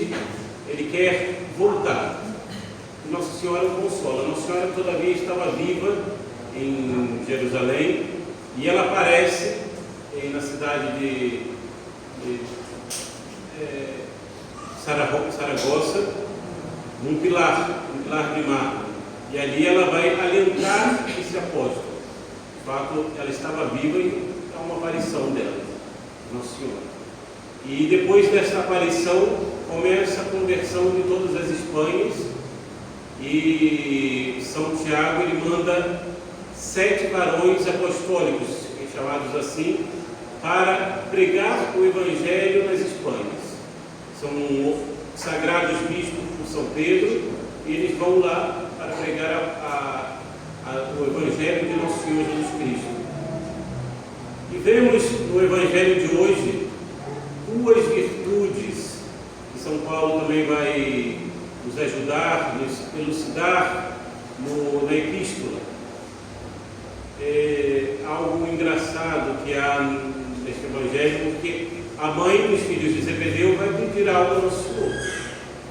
triste, ele quer voltar. Nossa Senhora o consola. Nossa Senhora, todavia, estava viva em Jerusalém, e ela aparece na cidade de Saragossa, num pilar de mármore, e ali ela vai alentar esse apóstolo. De fato, ela estava viva e há uma aparição dela, Nossa Senhora. E depois dessa aparição começa a conversão de todas as Espanhas, e São Tiago ele manda 7 varões apostólicos, chamados assim, para pregar o Evangelho nas Espanhas. São sagrados vistos por São Pedro, e eles vão lá para pregar o Evangelho de Nosso Senhor Jesus Cristo. E vemos no Evangelho de hoje 2 virtudes que São Paulo também vai nos ajudar, nos elucidar na Epístola. É algo engraçado que há neste Evangelho, porque a mãe dos filhos de Zebedeu vai pedir algo ao Nosso Senhor,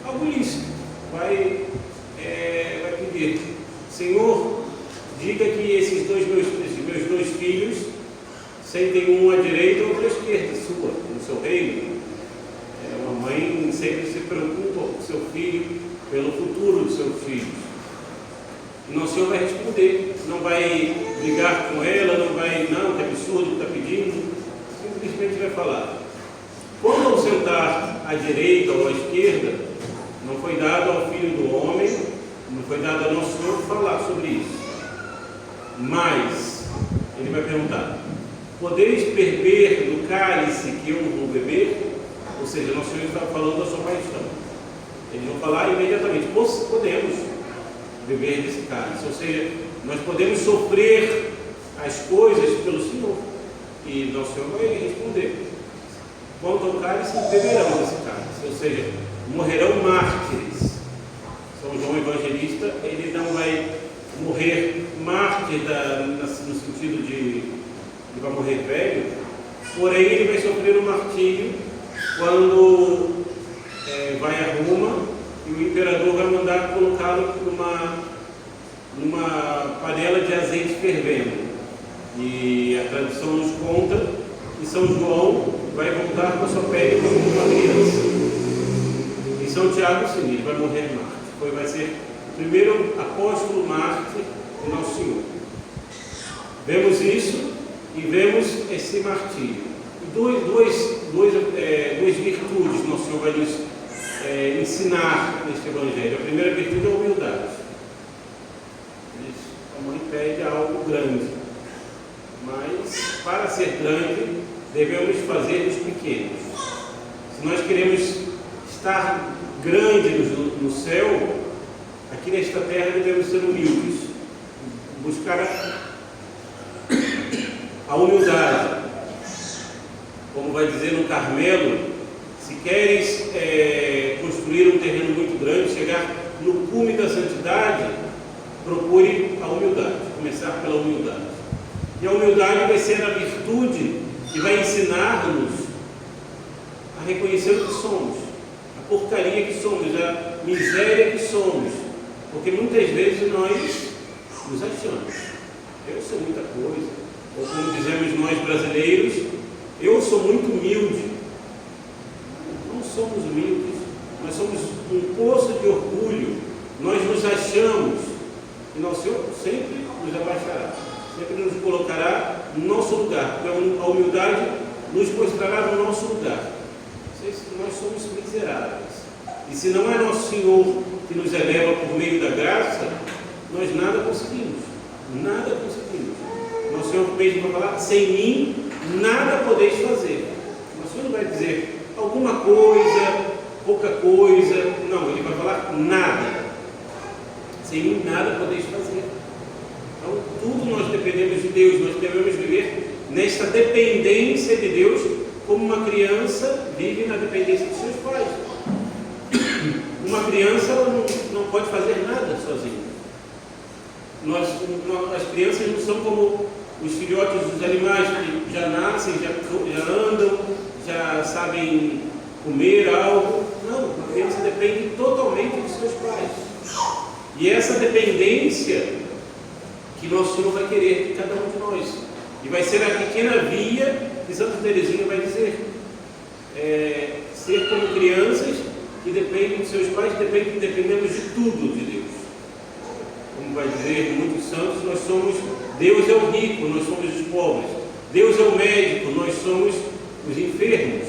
algo lícito, vai pedir: Senhor, diga que esses meus 2 filhos sentem um à direita e outro à esquerda sua, no seu reino. Uma mãe sempre se preocupa com o seu filho, pelo futuro dos seus filhos. E Nosso Senhor vai responder, não vai brigar com ela, não vai, não, que absurdo que está pedindo, simplesmente vai falar. Quando ao sentar à direita ou à esquerda, não foi dado ao Filho do Homem, não foi dado a Nosso Senhor falar sobre isso. Mas, ele vai perguntar: podeis beber do cálice que eu vou beber? Ou seja, Nosso Senhor está falando da sua paixão. Eles vão falar imediatamente: podemos beber desse cálice. Ou seja, nós podemos sofrer as coisas pelo Senhor. E Nosso Senhor vai responder: quanto ao cálice, beberão desse cálice. Ou seja, morrerão mártires. São João Evangelista, ele não vai morrer mártir no sentido de ele vai morrer velho, porém ele vai sofrer um martírio quando vai a Roma e o imperador vai mandar colocá-lo numa panela de azeite fervendo. E a tradição nos conta que São João vai voltar com a sua pele como uma criança. E São Tiago, sim, ele vai morrer mártir. Vai ser o primeiro apóstolo mártir de Nosso Senhor. Vemos isso e vemos esse martírio. E duas virtudes Nosso Senhor vai nos ensinar neste Evangelho. A primeira virtude é a humildade. A mãe pede algo grande, mas para ser grande devemos fazer os pequenos. Se nós queremos estar grande no céu, aqui nesta terra devemos ser humildes, buscar a humildade. Como vai dizer no Carmelo, se queres construir um terreno muito grande, chegar no cume da santidade, procure a humildade, começar pela humildade. E a humildade vai ser a virtude que vai ensinar-nos a reconhecer o que somos, a porcaria que somos, a miséria que somos, porque muitas vezes nós nos achamos: eu sou muita coisa, ou como dizemos nós brasileiros, eu sou muito humilde. Não somos humildes, nós somos um poço de orgulho, nós nos achamos, e Nosso Senhor sempre nos abaixará, sempre nos colocará no nosso lugar, porque a humildade nos mostrará no nosso lugar. Nós somos miseráveis, e se não é Nosso Senhor que nos eleva por meio da graça, nós nada conseguimos, nada conseguimos. Nosso Senhor mesmo vai falar: sem mim nada podeis fazer. Nosso Senhor não vai dizer alguma coisa, pouca coisa, não, ele vai falar nada. Sem mim nada podeis fazer. Então tudo nós dependemos de Deus, nós devemos viver nesta dependência de Deus, como uma criança vive na dependência dos seus pais. Uma criança não pode fazer nada sozinha. As crianças não são como os filhotes dos animais, que já nascem, já andam, já sabem comer algo. Não, uma criança depende totalmente dos seus pais. E essa dependência que nosso Senhor vai querer de cada um de nós. E vai ser a pequena via que Santa Teresinha vai dizer. Ser como crianças que dependem dos seus pais, dependemos de tudo de Deus. Como vai dizer muitos santos, nós somos, Deus é o rico, nós somos os pobres. Deus é o médico, nós somos os enfermos.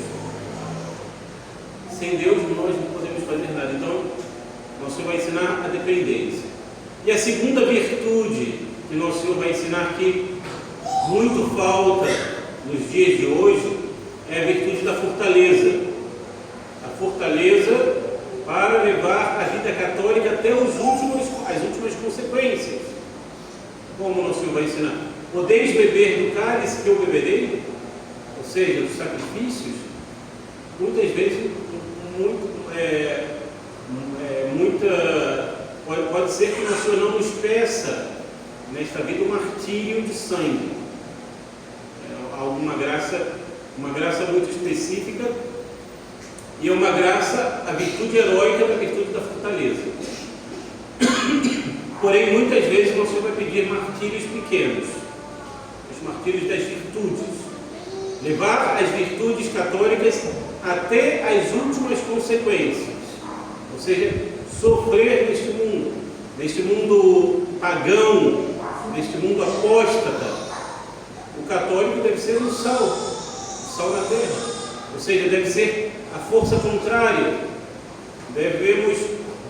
Sem Deus nós não podemos fazer nada. Então, nosso Senhor vai ensinar a dependência. E a segunda virtude que nosso Senhor vai ensinar, que muito falta nos dias de hoje, é a virtude da fortaleza. A fortaleza para levar a vida católica até as últimas consequências. Como nosso Senhor vai ensinar? Podeis beber do cálice que eu beberei? Ou seja, dos sacrifícios, muitas vezes, pode ser que o Senhor não nos peça nesta vida um martírio de sangue. Alguma graça, uma graça muito específica, e é uma graça, a virtude heróica da virtude da fortaleza. Porém, muitas vezes o Senhor vai pedir martírios pequenos, os martírios das virtudes, levar as virtudes católicas até as últimas consequências, ou seja, sofrer neste mundo pagão, neste mundo apóstata. O católico deve ser um sal na terra, ou seja, deve ser a força contrária. Devemos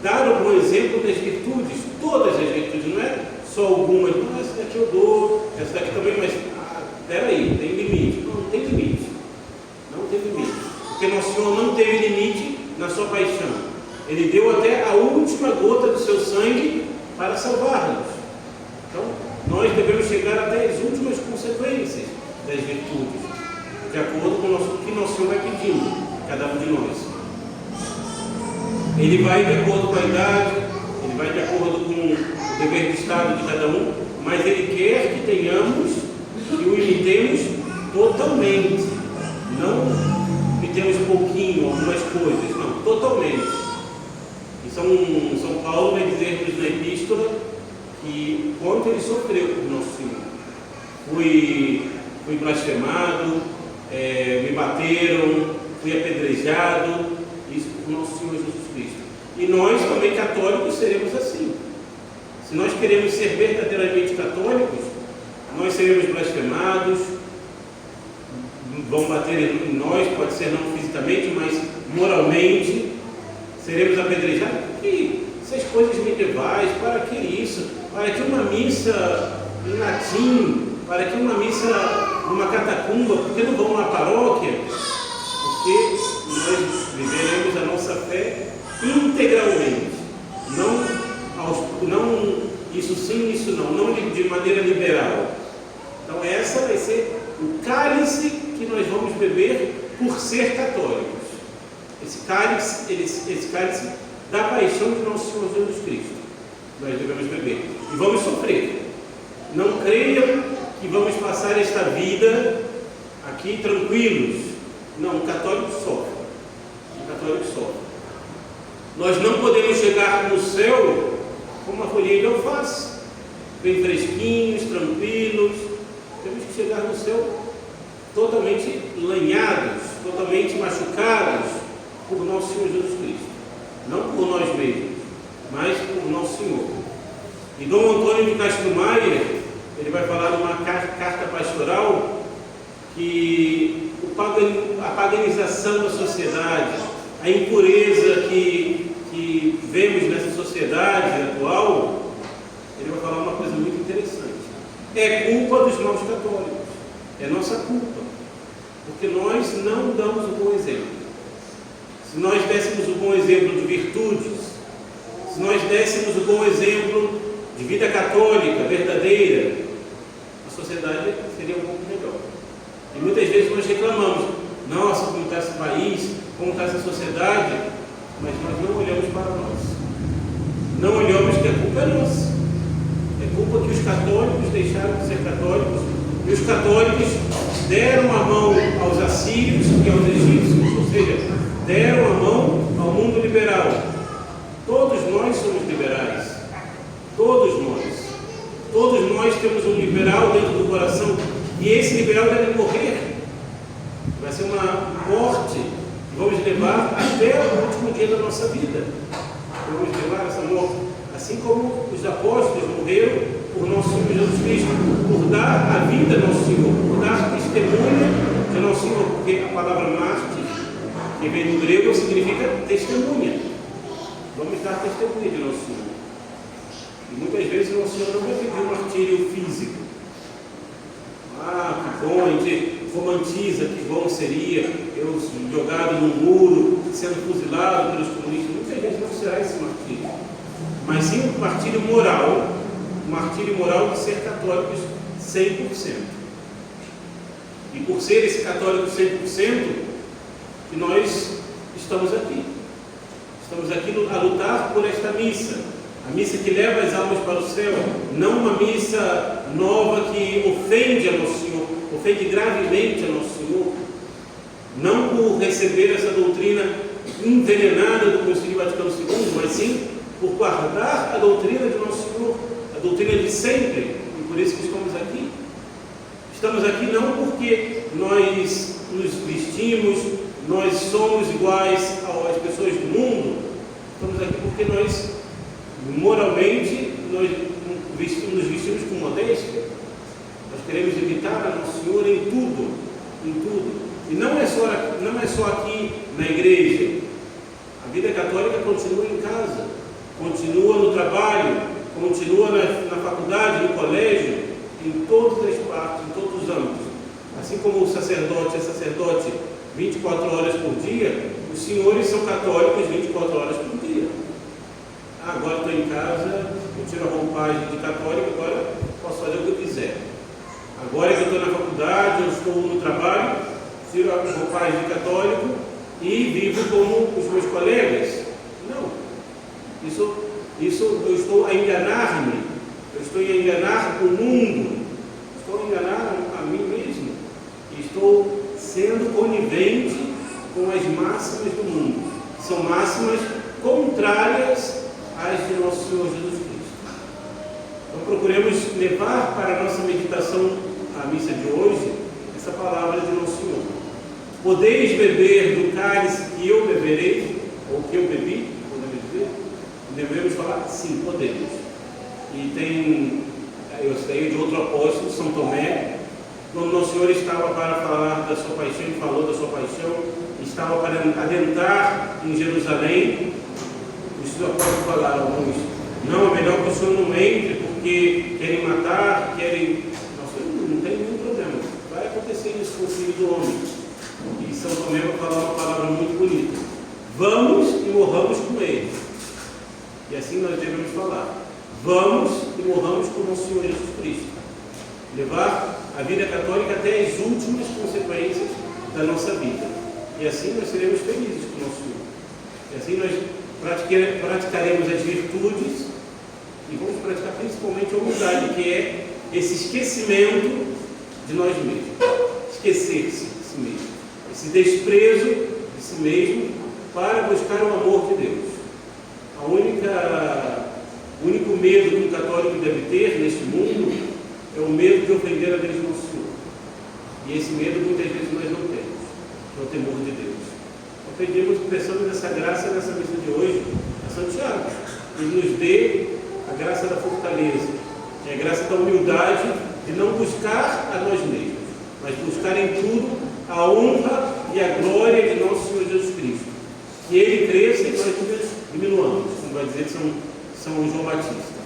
dar o bom exemplo das virtudes, todas as virtudes, não é só algumas. Não, essa daqui eu dou, essa daqui também, mas peraí, tem limite. Não tem limite. Não tem limite. Porque nosso Senhor não teve limite na sua paixão. Ele deu até a última gota do seu sangue para salvar-nos. Então, nós devemos chegar até as últimas consequências das virtudes, de acordo com o que nosso Senhor vai pedindo, cada um de nós. Ele vai de acordo com a idade, ele vai de acordo com o dever de Estado de cada um, mas ele quer que tenhamos e o imitemos totalmente. Não imitemos um pouquinho, algumas coisas, não, totalmente. E São Paulo vai dizer-nos na epístola que quanto ele sofreu por nosso Senhor. Fui blasfemado, me bateram, fui apedrejado, isso por nosso Senhor Jesus Cristo. E nós também católicos seremos assim. Se nós queremos ser verdadeiramente católicos, nós seremos blasfemados, vão bater em nós, pode ser não fisicamente, mas moralmente, seremos apedrejados. E essas coisas medievais, para que isso? Para que uma missa em latim, para que uma missa numa catacumba, por que não vamos na paróquia? Porque nós viveremos a nossa fé integralmente, não isso sim, isso não de maneira liberal. Então essa vai ser o cálice que nós vamos beber por ser católicos. Esse cálice da paixão de nosso Senhor Jesus Cristo, nós devemos beber e vamos sofrer. Não creiam que vamos passar esta vida aqui tranquilos. Não, o católico sofre. O católico sofre. Nós não podemos chegar no céu com uma folhinha de alface, bem fresquinhos, tranquilos. Temos que chegar no céu totalmente lanhados, totalmente machucados por nosso Senhor Jesus Cristo. Não por nós mesmos, mas por nosso Senhor. E Dom Antônio de Castro Maia, ele vai falar numa carta pastoral que a paganização da sociedade, a impureza que vemos nessa sociedade atual, ele vai falar uma coisa muito interessante. É culpa dos maus católicos, é nossa culpa, porque nós não damos o bom exemplo. Se nós dessemos o bom exemplo de virtudes, se nós dessemos o bom exemplo de vida católica verdadeira, a sociedade seria um pouco melhor. E muitas vezes nós reclamamos, nossa, como está esse país, como está essa sociedade, mas nós não olhamos para nós. Não olhamos que a culpa é nossa. É culpa que os católicos deixaram de ser católicos, e os católicos deram a mão aos assírios e aos egípcios, ou seja, deram a mão ao mundo liberal. até o último dia da nossa vida. Vamos levar essa morte, assim como os apóstolos morreram por nosso Senhor Jesus Cristo, por dar a vida ao nosso Senhor, por dar testemunha de nosso Senhor, porque a palavra mártir, que vem do grego, significa testemunha. Vamos dar testemunha de nosso Senhor. E muitas vezes nosso Senhor não vai pedir um martírio físico. Ah, que bom, a gente romantiza, que bom seria eu jogado no muro, sendo fuzilado pelos comunistas. Muitas vezes não será esse martírio, mas sim um martírio moral de ser católicos 100%. E por ser esse católico 100%, que nós estamos aqui. Estamos aqui a lutar por esta missa. A missa que leva as almas para o céu, não uma missa nova que ofende a nosso Senhor, ofende gravemente a nosso Senhor, não por receber essa doutrina envenenada do Concílio Vaticano II, mas sim por guardar a doutrina de nosso Senhor, a doutrina de sempre, e por isso que estamos aqui. Estamos aqui não porque nós nos vestimos, nós somos iguais às pessoas do mundo, estamos aqui porque nós moralmente nós nos vestimos com modéstia. Nós queremos imitar a Nosso Senhor em tudo, e não é só aqui na igreja. A vida católica continua em casa, continua no trabalho, continua na faculdade, no colégio, em todas as partes, em todos os âmbitos. Assim como o sacerdote é sacerdote 24 horas por dia, os senhores são católicos 24 horas por dia. Agora estou em casa, eu tiro a roupagem de católico, agora posso fazer o que eu quiser. Agora que eu estou na faculdade, eu estou no trabalho, tiro a roupagem de católico e vivo como os meus colegas. Não. Isso eu estou a enganar-me, eu estou a enganar o mundo, estou a enganar a mim mesmo, e estou sendo conivente com as máximas do mundo. São máximas contrárias às de nosso Senhor Jesus Cristo. Então procuremos levar para a nossa meditação, a missa de hoje, essa palavra de nosso Senhor. Podeis beber do cálice que eu beberei, ou que eu bebi, podemos dizer? Devemos falar, sim, podemos. E eu sei de outro apóstolo, São Tomé, quando Nosso Senhor estava para falar da sua paixão, e falou da sua paixão, estava para adentrar em Jerusalém. Os apóstolos falaram alguns: não, é melhor que o Senhor não entre, porque querem matar, querem. Nossa, não tem nenhum problema, vai acontecer isso com o Filho do Homem. E São Tomé vai falar uma palavra muito bonita: vamos e morramos com ele. E assim nós devemos falar: vamos e morramos com o nosso Senhor Jesus Cristo. Levar a vida católica até as últimas consequências da nossa vida. E assim nós seremos felizes com o nosso Senhor. E assim nós praticaremos as virtudes e vamos praticar principalmente a humildade, que é esse esquecimento de nós mesmos. Esquecer-se de si mesmo. Esse desprezo de si mesmo para buscar o amor de Deus. O único medo que um católico deve ter neste mundo é o medo de ofender a Deus nosso Senhor. E esse medo muitas vezes nós não temos, que é o temor de Deus. Então pedimos, pensando nessa graça, nessa missa de hoje, a São Tiago, que nos dê a graça da fortaleza, que é a graça da humildade, de não buscar a nós mesmos, mas buscar em tudo a honra e a glória de nosso Senhor Jesus Cristo. Que Ele cresça e nós diminuamos, como vai dizer São João Batista.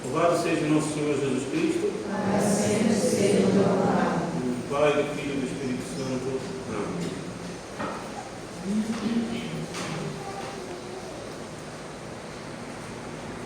Louvado seja o nosso Senhor Jesus Cristo. Para sempre seja louvado. Do Pai, do Filho e do Espírito Santo. Amém.